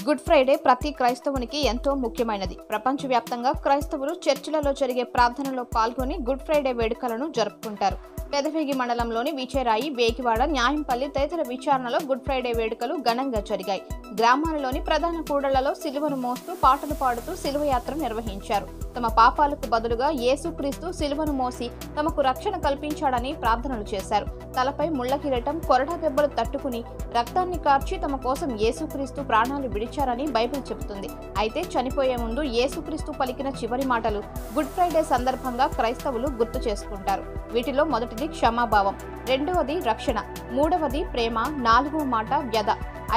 Good Friday ప్రతి క్రైస్తవునికి ఎంతో ముఖ్యమైనది. ప్రపంచవ్యాప్తంగా క్రైస్తవులు చర్చిలలో జరిగే ప్రార్థనలో పాల్గొని గుడ్ ఫ్రైడే వేడుకలను జరుపుకుంటారు. పెదవేగి మండలంలోని విచేరాయి, వేగివాడ, న్యాయంపల్లి తదితర విచారణలో గుడ్ ఫ్రైడే వేడుకలు ఘనంగా జరిగాయి. గ్రామాలలోని ప్రధాన కూడళ్లలో సిలువను మోస్తూ పాటలు పాడుతూ సిలువయాత్ర నిర్వహించారు. తమ పాపాలకు బదులుగా యేసుక్రీస్తు సిలువను మోసి తమకు రక్షణ కల్పించాడని ప్రార్థనలు చేశారు. తలపై ముళ్ల కిరీటం, కొరడా దెబ్బలు తట్టుకుని రక్తాన్ని కార్చి తమ కోసం యేసుక్రీస్తు ప్రాణాలు విడిచారని బైబిల్ చెబుతుంది. అయితే చనిపోయే ముందు యేసుక్రీస్తు పలికిన చివరి మాటలు గుడ్ ఫ్రైడే సందర్భంగా క్రైస్తవులు గుర్తు చేసుకుంటారు. వీటిలో మొదటిది క్షమాభావం, రెండవది రక్షణ, మూడవది ప్రేమ, నాలుగవ మాట వ్యధ,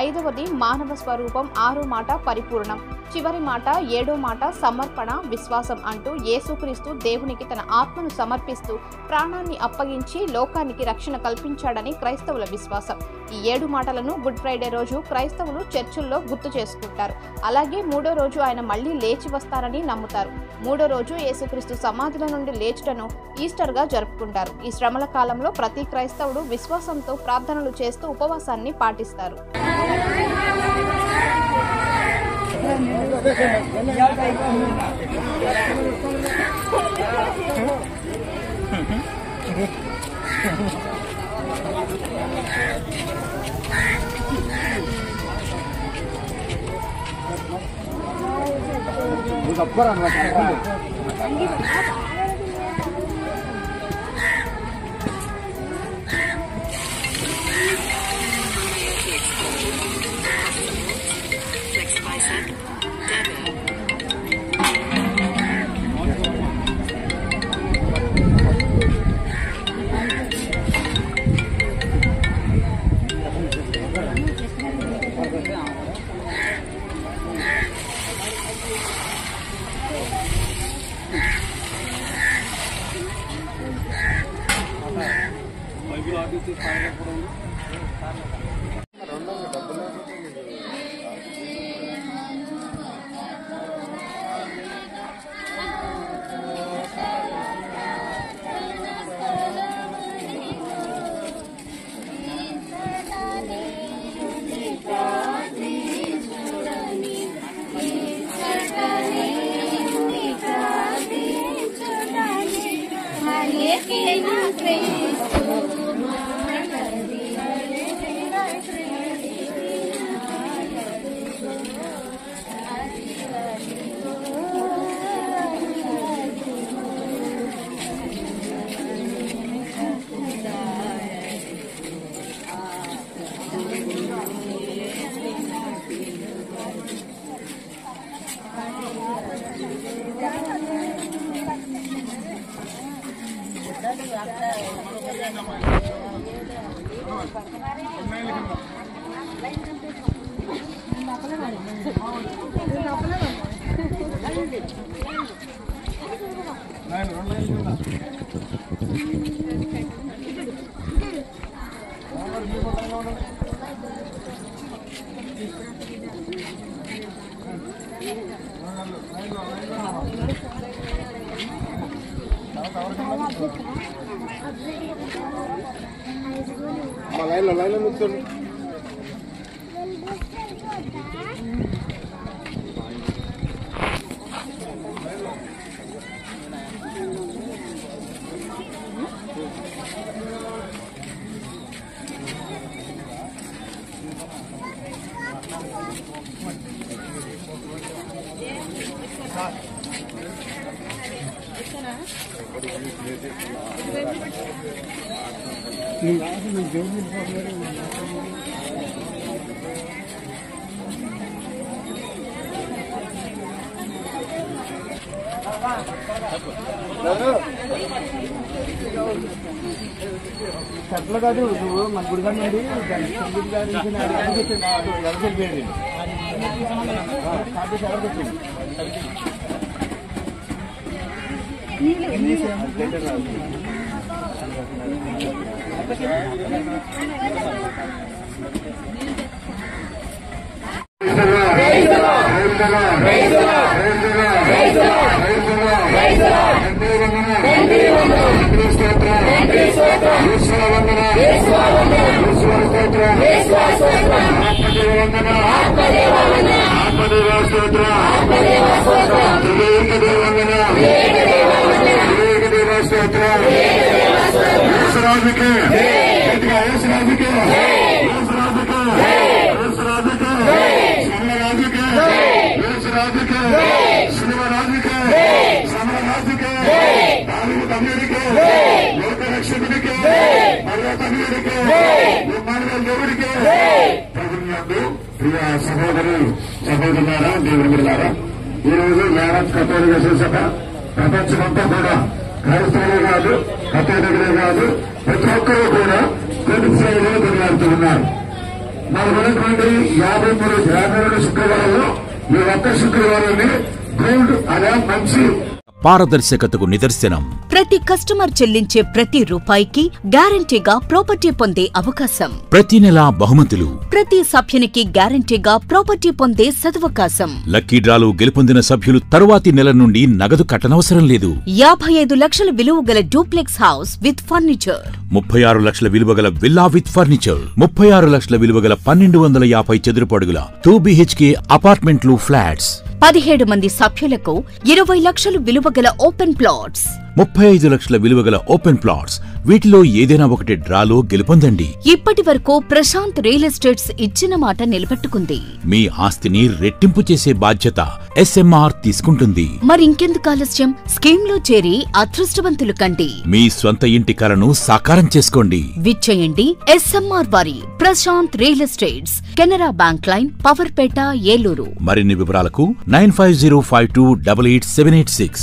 ఐదవది మానవ స్వరూపం, ఆరో మాట పరిపూర్ణం, చివరి మాట ఏడో మాట సమర్పణ, విశ్వాసం అంటూ యేసుక్రీస్తు దేవునికి తన ఆత్మను సమర్పిస్తూ ప్రాణాన్ని అప్పగించి లోకానికి రక్షణ కల్పించాడని క్రైస్తవుల విశ్వాసం. ఈ 7 మాటలను గుడ్ ఫ్రైడే రోజు క్రైస్తవులు చర్చిల్లో గుర్తు చేసుకుంటారు. అలాగే మూడో రోజు ఆయన మళ్లీ లేచి వస్తారని నమ్ముతారు. మూడో రోజు యేసుక్రీస్తు సమాధుల నుండి లేచుటను ఈస్టర్ గా జరుపుకుంటారు. ఈ శ్రమల కాలంలో ప్రతి క్రైస్తవుడు విశ్వాసంతో ప్రార్థనలు చేస్తూ ఉపవాసాన్ని పాటిస్తారు. లైన్లో కూర్చోండి. చెట్లు కాదు నువ్వు మన గుడిగా నుండి ఆత్మదేవ వందన ప్రియ సహోదరి సహోదరులారా, దేవుని బిడ్డలారా, ఈ రోజు యావత్ కథోలిక సభ ప్రపంచమంతా కూడా క్రైస్తవులే కాదు, కథోలికులే కాదు, ప్రతి ఒక్కరూ కూడా గుడ్ ఫ్రైడే కొనియాడుతూ ఉన్నారు. మరి ఉన్నటువంటి 53 శుక్రవారంలో ఈ ఒక్క శుక్రవారాన్ని గోల్డ్ అనే మంచి పారదర్శకతకు నిదర్శనం. ప్రతి కస్టమర్ చెల్లించే ప్రతి రూపాయికి గ్యారంటీగా ప్రాపర్టీ పొందే అవకాశం. ప్రతి నెలా బహుమతులు. ప్రతి సభ్యునికి గ్యారంటీగా ప్రాపర్టీ పొందే సదవకాశం. లక్కీ డ్రాలు గెలుపొందిన సభ్యులు తరువాతి నెల నుండి నగదు కట్టనవసరం లేదు. 55 లక్షల విలువ గల డూప్లెక్స్ హౌస్ విత్ ఫర్నిచర్, 36 లక్షల విలువ గల విల్లా విత్ ఫర్నిచర్, 36 లక్షల విలువ గల 1250 చదురపు అడుగుల 2 BHK అపార్ట్మెంట్లు, ఫ్లాట్స్. 17 మంది సభ్యులకు 20 లక్షలు విలువ గల ఓపెన్ ప్లాట్స్, 35 లక్షల విలువ గల ఓపెన్ ప్లాట్స్. వీటిలో ఏదైనా ఒకటి డ్రాలో గెలుపొందండి. ఇప్పటి వరకు ప్రశాంత్ రియల్ ఎస్టేట్స్ ఇచ్చిన మాట నిలబెట్టుకుంది. మీ ఆస్తిని రెట్టింపు చేసే బాధ్యత SMR తీసుకుంటుంది. మరింకెందుకు ఆలస్యం? స్కీమ్ లో చేరి అదృష్టవంతులు కండి. మీ స్వంత ఇంటి కలను సాకారం చేసుకోండి. విచ్చేయండి SMR వారి Prashanth real estates, Canara bank line, Powerpet, Eluru. మరిన్ని వివరాలకు 9505288786.